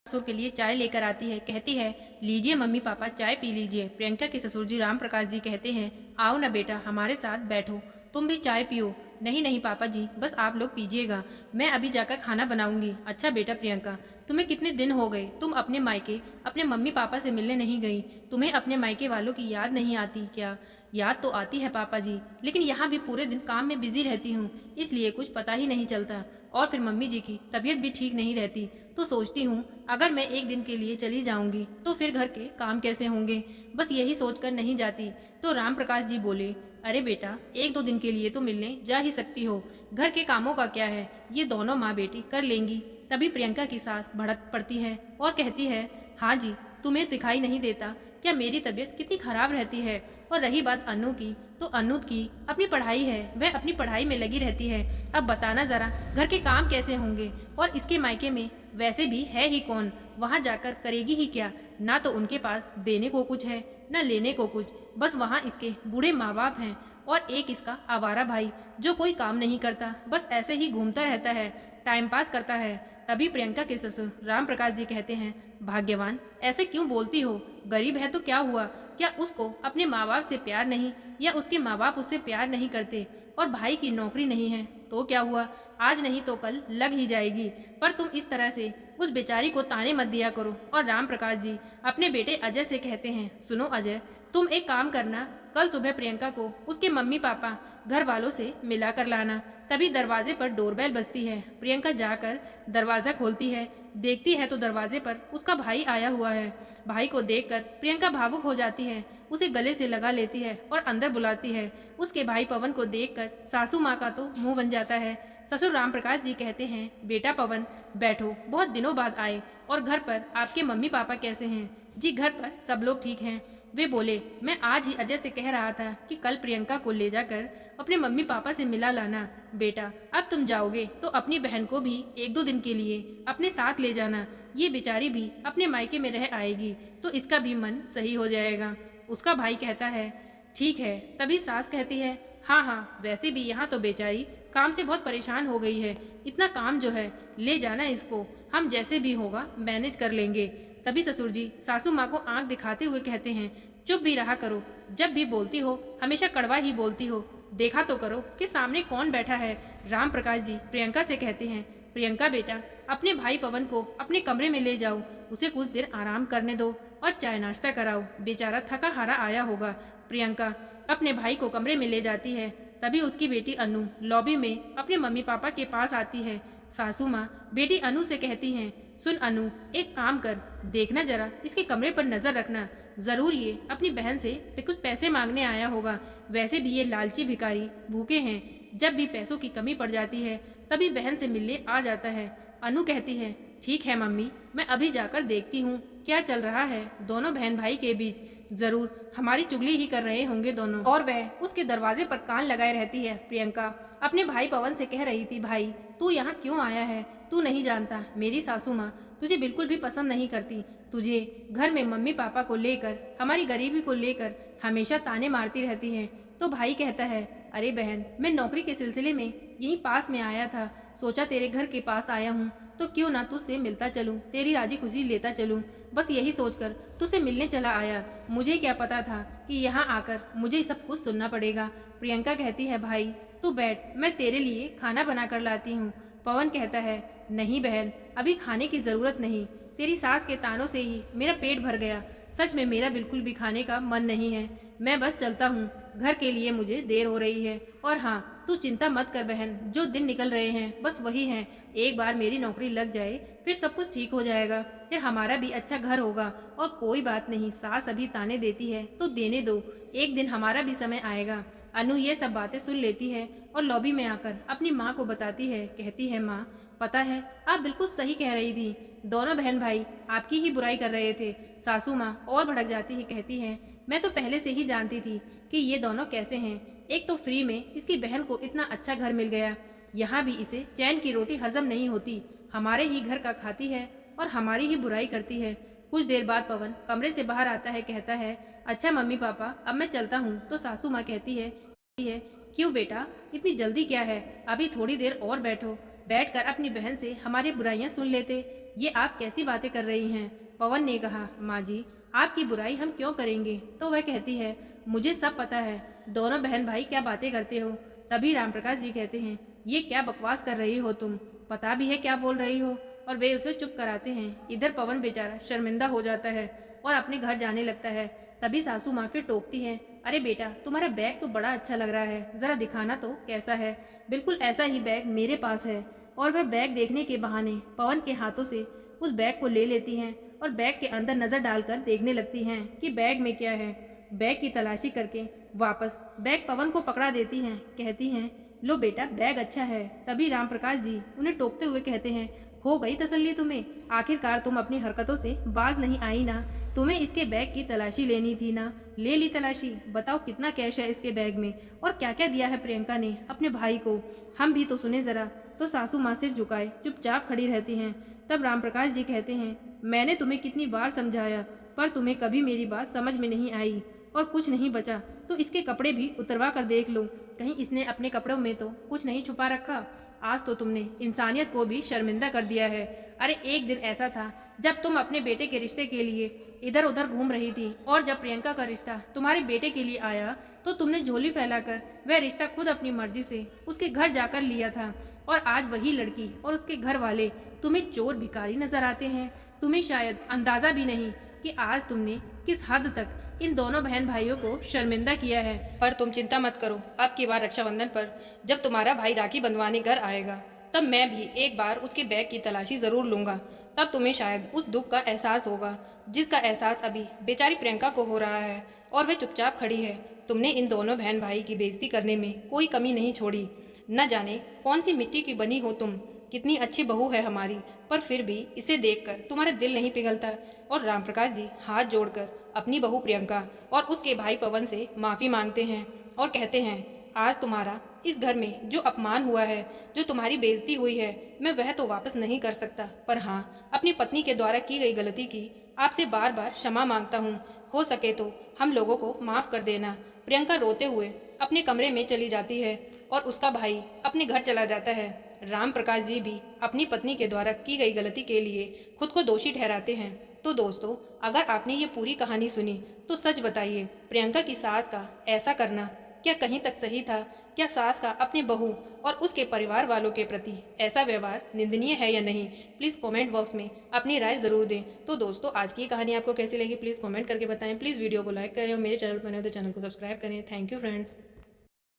ससुर के लिए चाय लेकर आती है। कहती है, लीजिए मम्मी पापा चाय पी लीजिए। प्रियंका के ससुर जी राम प्रकाश जी कहते हैं, आओ ना बेटा हमारे साथ बैठो, तुम भी चाय पियो। नहीं नहीं पापा जी, बस आप लोग पीजिएगा, मैं अभी जाकर खाना बनाऊंगी। अच्छा बेटा प्रियंका, तुम्हें कितने दिन हो गए, तुम अपने मायके अपने मम्मी पापा से मिलने नहीं गई। तुम्हें अपने मायके वालों की याद नहीं आती क्या? याद तो आती है पापा जी, लेकिन यहाँ भी पूरे दिन काम में बिजी रहती हूँ, इसलिए कुछ पता ही नहीं चलता। और फिर मम्मी जी की तबीयत भी ठीक नहीं रहती, तो सोचती हूँ अगर मैं एक दिन के लिए चली जाऊंगी तो फिर घर के काम कैसे होंगे, बस यही सोचकर नहीं जाती। तो राम प्रकाश जी बोले, अरे बेटा एक दो दिन के लिए तो मिलने जा ही सकती हो, घर के कामों का क्या है, ये दोनों माँ बेटी कर लेंगी। तभी प्रियंका की सास भड़क पड़ती है और कहती है, हाँ जी, तुम्हें दिखाई नहीं देता क्या मेरी तबीयत कितनी खराब रहती है? और रही बात अनु की, तो अनु की अपनी पढ़ाई है, वह अपनी पढ़ाई में लगी रहती है। अब बताना जरा घर के काम कैसे होंगे? और इसके मायके में वैसे भी है ही कौन, वहां जाकर करेगी ही क्या? ना तो उनके पास देने को कुछ है, ना लेने को कुछ, बस वहां इसके बूढ़े माँ बाप हैं और एक इसका आवारा भाई जो कोई काम नहीं करता, बस ऐसे ही घूमता रहता है, टाइम पास करता है। तभी प्रियंका के ससुर राम प्रकाश जी कहते हैं, भाग्यवान, ऐसे क्यों बोलती हो? गरीब है तो क्या हुआ? क्या उसको अपने माँ बाप से प्यार नहीं, या उसके माँ बाप उससे प्यार नहीं करते? और भाई की नौकरी नहीं है तो क्या हुआ, आज नहीं तो कल लग ही जाएगी। पर तुम इस तरह से उस बेचारी को ताने मत दिया करो। और राम प्रकाश जी अपने बेटे अजय से कहते हैं, सुनो अजय, तुम एक काम करना, कल सुबह प्रियंका को उसके मम्मी पापा घर वालों से मिला कर लाना। तभी दरवाजे पर डोरबेल बजती है। प्रियंका जाकर दरवाजा खोलती है, देखती है तो दरवाजे पर उसका भाई आया हुआ है। भाई को देखकर प्रियंका भावुक हो जाती है, उसे गले से लगा लेती है और अंदर बुलाती है। उसके भाई पवन को देखकर सासू माँ का तो मुंह बन जाता है। ससुर राम प्रकाश जी कहते हैं, बेटा पवन बैठो, बहुत दिनों बाद आए, और घर पर आपके मम्मी पापा कैसे हैं? जी घर पर सब लोग ठीक हैं। वे बोले, मैं आज ही अजय से कह रहा था कि कल प्रियंका को ले जाकर अपने मम्मी पापा से मिला लाना। बेटा अब तुम जाओगे तो अपनी बहन को भी एक दो दिन के लिए अपने साथ ले जाना, ये बेचारी भी अपने मायके में रह आएगी तो इसका भी मन सही हो जाएगा। उसका भाई कहता है, ठीक है। तभी सास कहती है, हाँ हाँ, वैसे भी यहाँ तो बेचारी काम से बहुत परेशान हो गई है, इतना काम जो है, ले जाना इसको, हम जैसे भी होगा मैनेज कर लेंगे। तभी ससुर जी सासू माँ को आंख दिखाते हुए कहते हैं, चुप भी रहा करो, जब भी बोलती हो हमेशा कड़वा ही बोलती हो, देखा तो करो कि सामने कौन बैठा है। राम प्रकाश जी प्रियंका से कहते हैं, प्रियंका बेटा, अपने भाई पवन को अपने कमरे में ले जाओ, उसे कुछ देर आराम करने दो और चाय नाश्ता कराओ, बेचारा थका हारा आया होगा। प्रियंका अपने भाई को कमरे में ले जाती है। तभी उसकी बेटी अनु लॉबी में अपने मम्मी पापा के पास आती है। सासू माँ बेटी अनु से कहती हैं, सुन अनु, एक काम कर, देखना जरा इसके कमरे पर नजर रखना, जरूर ये अपनी बहन से कुछ पैसे मांगने आया होगा, वैसे भी ये लालची भिखारी भूखे हैं, जब भी पैसों की कमी पड़ जाती है तभी बहन से मिलने आ जाता है। अनु कहती है, ठीक है मम्मी, मैं अभी जाकर देखती हूँ क्या चल रहा है दोनों बहन भाई के बीच, जरूर हमारी चुगली ही कर रहे होंगे दोनों। और वह उसके दरवाजे पर कान लगाए रहती है। प्रियंका अपने भाई पवन से कह रही थी, भाई तू यहाँ क्यों आया है? तू नहीं जानता मेरी सासू माँ तुझे बिल्कुल भी पसंद नहीं करती, तुझे घर में मम्मी पापा को लेकर, हमारी गरीबी को लेकर हमेशा ताने मारती रहती है। तो भाई कहता है, अरे बहन, मैं नौकरी के सिलसिले में यहीं पास में आया था, सोचा तेरे घर के पास आया हूँ तो क्यों ना तुझसे मिलता चलूं, तेरी राजी खुशी लेता चलूं, बस यही सोचकर तुझसे मिलने चला आया, मुझे क्या पता था कि यहाँ आकर मुझे सब कुछ सुनना पड़ेगा। प्रियंका कहती है, भाई तू बैठ, मैं तेरे लिए खाना बना कर लाती हूँ। पवन कहता है, नहीं बहन, अभी खाने की जरूरत नहीं, तेरी सास के तानों से ही मेरा पेट भर गया, सच में मेरा बिल्कुल भी खाने का मन नहीं है, मैं बस चलता हूँ, घर के लिए मुझे देर हो रही है। और हाँ, तू चिंता मत कर बहन, जो दिन निकल रहे हैं बस वही हैं, एक बार मेरी नौकरी लग जाए फिर सब कुछ ठीक हो जाएगा, फिर हमारा भी अच्छा घर होगा। और कोई बात नहीं, सास अभी ताने देती है तो देने दो, एक दिन हमारा भी समय आएगा। अनु ये सब बातें सुन लेती है और लॉबी में आकर अपनी माँ को बताती है, कहती है, माँ पता है आप बिल्कुल सही कह रही थी, दोनों बहन भाई आपकी ही बुराई कर रहे थे। सासू माँ और भड़क जाती है, कहती है, मैं तो पहले से ही जानती थी कि ये दोनों कैसे हैं, एक तो फ्री में इसकी बहन को इतना अच्छा घर मिल गया, यहाँ भी इसे चैन की रोटी हजम नहीं होती, हमारे ही घर का खाती है और हमारी ही बुराई करती है। कुछ देर बाद पवन कमरे से बाहर आता है, कहता है, अच्छा मम्मी पापा अब मैं चलता हूँ। तो सासू माँ कहती है, क्यों बेटा, इतनी जल्दी क्या है, अभी थोड़ी देर और बैठो, बैठकर अपनी बहन से हमारी बुराइयां सुन लेते, ये आप कैसी बातें कर रही हैं? पवन ने कहा, माँ जी, आपकी बुराई हम क्यों करेंगे? तो वह कहती है, मुझे सब पता है, दोनों बहन भाई क्या बातें करते हो। तभी रामप्रकाश जी कहते हैं, ये क्या बकवास कर रही हो तुम? पता भी है क्या बोल रही हो? और वे उसे चुप कराते हैं। इधर पवन बेचारा शर्मिंदा हो जाता है और अपने घर जाने लगता है। तभी सासू माँ फिर टोकती है, अरे बेटा, तुम्हारा बैग तो बड़ा अच्छा लग रहा है, जरा दिखाना तो कैसा है। बिल्कुल ऐसा ही बैग मेरे पास है। और वह बैग देखने के बहाने पवन के हाथों से उस बैग को ले लेती हैं और बैग के अंदर नजर डालकर देखने लगती हैं कि बैग में क्या है। बैग की तलाशी करके वापस बैग पवन को पकड़ा देती हैं। कहती हैं, लो बेटा, बैग अच्छा है। तभी रामप्रकाश जी उन्हें टोकते हुए कहते हैं, हो गई तसल्ली तुम्हें? आखिरकार तुम अपनी हरकतों से बाज नहीं आई ना? तुम्हें इसके बैग की तलाशी लेनी थी ना? ले ली तलाशी। बताओ कितना कैश है इसके बैग में और क्या क्या दिया है प्रियंका ने अपने भाई को। हम भी तो सुने जरा। तो सासू माँ सिर झुकाए चुपचाप खड़ी रहती हैं। तब रामप्रकाश जी कहते हैं, मैंने तुम्हें कितनी बार समझाया, पर तुम्हें कभी मेरी बात समझ में नहीं आई और कुछ नहीं बचा तो इसके कपड़े भी उतरवा कर देख लो, कहीं इसने अपने कपड़ों में तो कुछ नहीं छुपा रखा। आज तो तुमने इंसानियत को भी शर्मिंदा कर दिया है। अरे एक दिन ऐसा था जब तुम अपने बेटे के रिश्ते के लिए इधर उधर घूम रही थी और जब प्रियंका का रिश्ता तुम्हारे बेटे के लिए आया तो तुमने झोली फैलाकर वह रिश्ता खुद अपनी मर्जी से उसके घर जाकर लिया था। और आज वही लड़की और उसके घर वाले तुम्हें चोर भिखारी नजर आते हैं। तुम्हें शायद अंदाजा भी नहीं कि आज तुमने किस हद तक इन दोनों बहन भाइयों को शर्मिंदा किया है। पर तुम चिंता मत करो, अब की बार रक्षाबंधन पर जब तुम्हारा भाई राखी बंधवाने घर आएगा तब मैं भी एक बार उसके बैग की तलाशी जरूर लूंगा। तब तुम्हें शायद उस दुख का एहसास होगा जिसका एहसास अभी बेचारी प्रियंका को हो रहा है और वह चुपचाप खड़ी है। तुमने इन दोनों बहन भाई की बेइज्जती करने में कोई कमी नहीं छोड़ी। न जाने कौन सी मिट्टी की बनी हो तुम, कितनी अच्छी बहू है हमारी, पर फिर भी इसे देखकर तुम्हारा दिल नहीं पिघलता। और रामप्रकाश जी हाथ जोड़कर अपनी बहू प्रियंका और उसके भाई पवन से माफी मांगते हैं और कहते हैं, आज तुम्हारा इस घर में जो अपमान हुआ है, जो तुम्हारी बेइज्जती हुई है, मैं वह तो वापस नहीं कर सकता, पर हाँ, अपनी पत्नी के द्वारा की गई गलती की आपसे बार बार क्षमा मांगता हूँ। हो सके तो हम लोगों को माफ कर देना। प्रियंका रोते हुए अपने कमरे में चली जाती है और उसका भाई अपने घर चला जाता है। राम प्रकाश जी भी अपनी पत्नी के द्वारा की गई गलती के लिए खुद को दोषी ठहराते हैं। तो दोस्तों, अगर आपने ये पूरी कहानी सुनी तो सच बताइए, प्रियंका की सास का ऐसा करना क्या कहीं तक सही था? क्या सास का अपने बहू और उसके परिवार वालों के प्रति ऐसा व्यवहार निंदनीय है या नहीं? प्लीज़ कमेंट बॉक्स में अपनी राय ज़रूर दें। तो दोस्तों, आज की कहानी आपको कैसी लगी प्लीज़ कमेंट करके बताएं। प्लीज़ वीडियो को लाइक करें और मेरे चैनल पर नए हो तो चैनल को सब्सक्राइब करें। Thank you friends.